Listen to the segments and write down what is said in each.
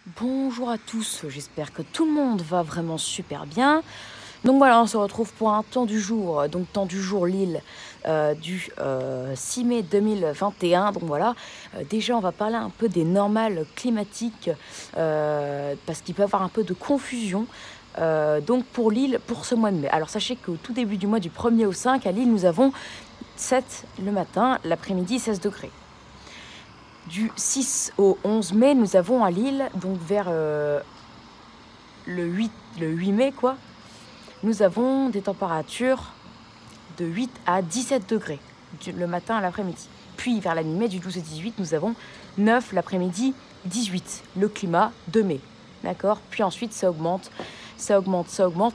Bonjour à tous, j'espère que tout le monde va vraiment super bien. Donc voilà, on se retrouve pour un temps du jour, donc temps du jour Lille du 6 mai 2021. Donc voilà, déjà on va parler un peu des normales climatiques parce qu'il peut y avoir un peu de confusion. Donc pour Lille, pour ce mois de mai. Alors sachez qu'au tout début du mois du 1er au 5, à Lille, nous avons 7 le matin, l'après-midi 16 degrés. Du 6 au 11 mai, nous avons à Lille, donc vers le 8 mai, quoi, nous avons des températures de 8 à 17 degrés le matin à l'après-midi. Puis vers la mi-mai, du 12 au 18, nous avons 9 l'après-midi, 18, le climat de mai. D'accord? Puis ensuite, ça augmente,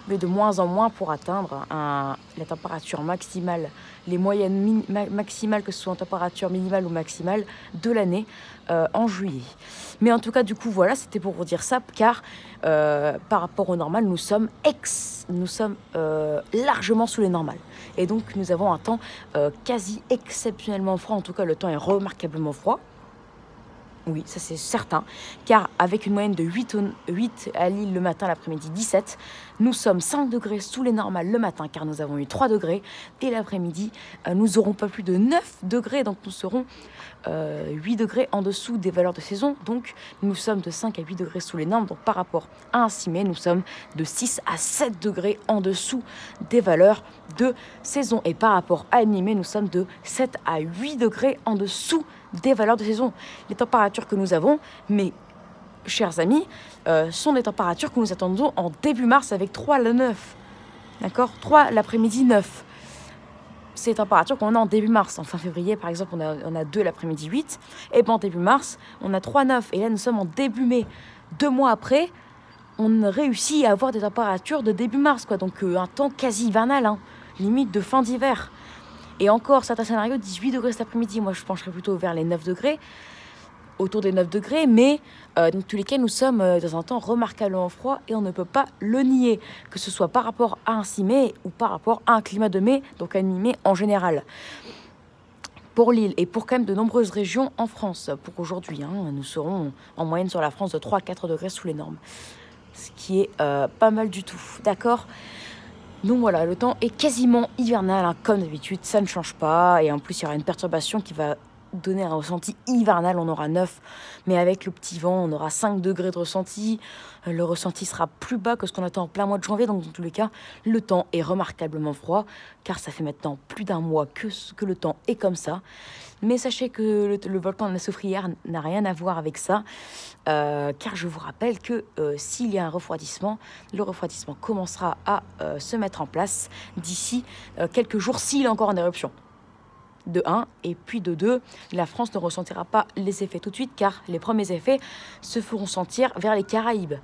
mais de moins en moins pour atteindre la température maximale, les moyennes maximales, que ce soit en température minimale ou maximale, de l'année en juillet. Mais en tout cas, du coup, voilà, c'était pour vous dire ça, car par rapport au normal, nous sommes largement sous les normales. Et donc, nous avons un temps quasi exceptionnellement froid. En tout cas, le temps est remarquablement froid. Oui, ça c'est certain, car avec une moyenne de 8 à Lille le matin, l'après-midi 17, nous sommes 5 degrés sous les normales le matin, car nous avons eu 3 degrés, et l'après-midi, nous aurons pas plus de 9 degrés, donc nous serons 8 degrés en dessous des valeurs de saison, donc nous sommes de 5 à 8 degrés sous les normes, donc par rapport à un 6 mai, nous sommes de 6 à 7 degrés en dessous des valeurs de saison, et par rapport à une mai, nous sommes de 7 à 8 degrés en dessous des valeurs de saison. Les températures que nous avons, mes chers amis, sont des températures que nous attendons en début mars avec 3 le 9. D'accord? 3 l'après-midi 9. C'est les températures qu'on a en début mars. En fin février, par exemple, on a 2 l'après-midi 8. Et bien en début mars, on a 3 9. Et là, nous sommes en début mai. 2 mois après, on réussit à avoir des températures de début mars, quoi. Donc un temps quasi hivernal, hein, limite de fin d'hiver. Et encore, certains scénarios, 18 degrés cet après-midi. Moi, je pencherais plutôt vers les 9 degrés, autour des 9 degrés. Mais dans tous les cas, nous sommes dans un temps remarquablement froid et on ne peut pas le nier, que ce soit par rapport à un 6 mai ou par rapport à un climat de mai, donc un mi-mai en général. Pour Lille et pour quand même de nombreuses régions en France, pour aujourd'hui, hein, nous serons en moyenne sur la France de 3 à 4 degrés sous les normes. Ce qui est pas mal du tout, d'accord ? Donc voilà, le temps est quasiment hivernal, hein, comme d'habitude, ça ne change pas. Et en plus, il y aura une perturbation qui va donner un ressenti hivernal, on aura 9. Mais avec le petit vent, on aura 5 degrés de ressenti. Le ressenti sera plus bas que ce qu'on attend en plein mois de janvier. Donc dans tous les cas, le temps est remarquablement froid, car ça fait maintenant plus d'un mois que le temps est comme ça. Mais sachez que le volcan de la Soufrière n'a rien à voir avec ça, car je vous rappelle que s'il y a un refroidissement, le refroidissement commencera à se mettre en place d'ici quelques jours s'il est encore en éruption. De 1, et puis de 2, la France ne ressentira pas les effets tout de suite, car les premiers effets se feront sentir vers les Caraïbes.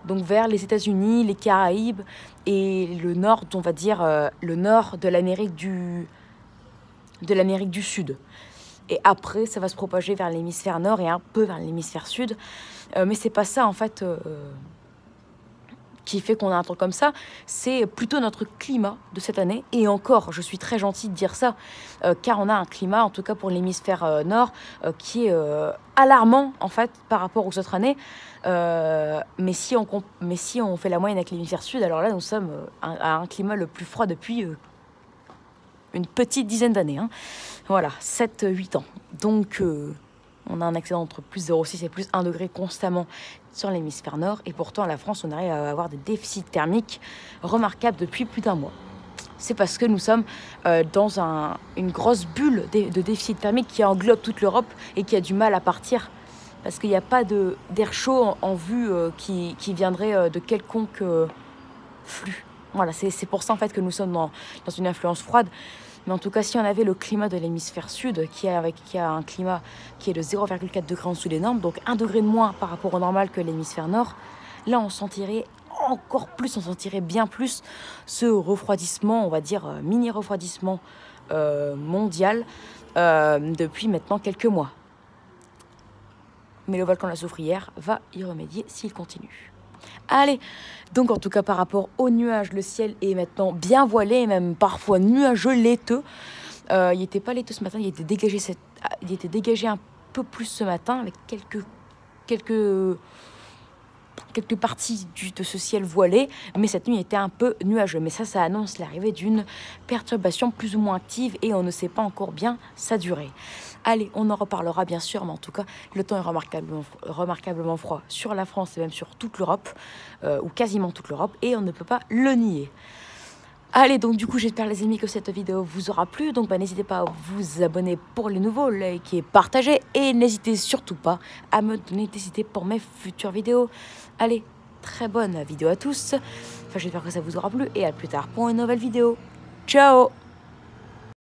Donc vers les États-Unis, les Caraïbes et le nord, on va dire le nord de l'Amérique du Sud. Et après, ça va se propager vers l'hémisphère nord et un peu vers l'hémisphère sud. Mais c'est pas ça, en fait, qui fait qu'on a un temps comme ça. C'est plutôt notre climat de cette année. Et encore, je suis très gentille de dire ça, car on a un climat, en tout cas pour l'hémisphère nord, qui est alarmant, en fait, par rapport aux autres années. Mais si on fait la moyenne avec l'hémisphère sud, alors là, nous sommes à un climat le plus froid depuis une petite dizaine d'années, hein. Voilà, 7-8 ans. Donc, on a un excédent entre plus 0,6 et plus 1 degré constamment sur l'hémisphère nord. Et pourtant, à la France, on arrive à avoir des déficits thermiques remarquables depuis plus d'un mois. C'est parce que nous sommes dans une grosse bulle de déficit thermique qui englobe toute l'Europe et qui a du mal à partir. Parce qu'il n'y a pas d'air chaud en vue qui viendrait de quelconque flux. Voilà, c'est pour ça en fait que nous sommes dans une influence froide. Mais en tout cas, si on avait le climat de l'hémisphère sud, qui a un climat qui est de 0,4 degrés en dessous des normes, donc 1 degré de moins par rapport au normal que l'hémisphère nord, là on sentirait encore plus, on sentirait bien plus ce refroidissement, on va dire mini-refroidissement mondial depuis maintenant quelques mois. Mais le volcan de la Soufrière va y remédier s'il continue. Allez, donc en tout cas par rapport aux nuages, le ciel est maintenant bien voilé, même parfois nuageux, laiteux. Il n'était pas laiteux ce matin, il était dégagé un peu plus ce matin avec quelques quelques parties de ce ciel voilé, mais cette nuit était un peu nuageux. Mais ça annonce l'arrivée d'une perturbation plus ou moins active et on ne sait pas encore bien sa durée. Allez, on en reparlera bien sûr, mais en tout cas, le temps est remarquablement froid sur la France et même sur toute l'Europe, ou quasiment toute l'Europe, et on ne peut pas le nier. Allez, donc du coup, j'espère les amis que cette vidéo vous aura plu. Donc n'hésitez pas à vous abonner pour les nouveaux, liker, partager. Et n'hésitez surtout pas à me donner des idées pour mes futures vidéos. Allez, très bonne vidéo à tous. Enfin, j'espère que ça vous aura plu et à plus tard pour une nouvelle vidéo. Ciao!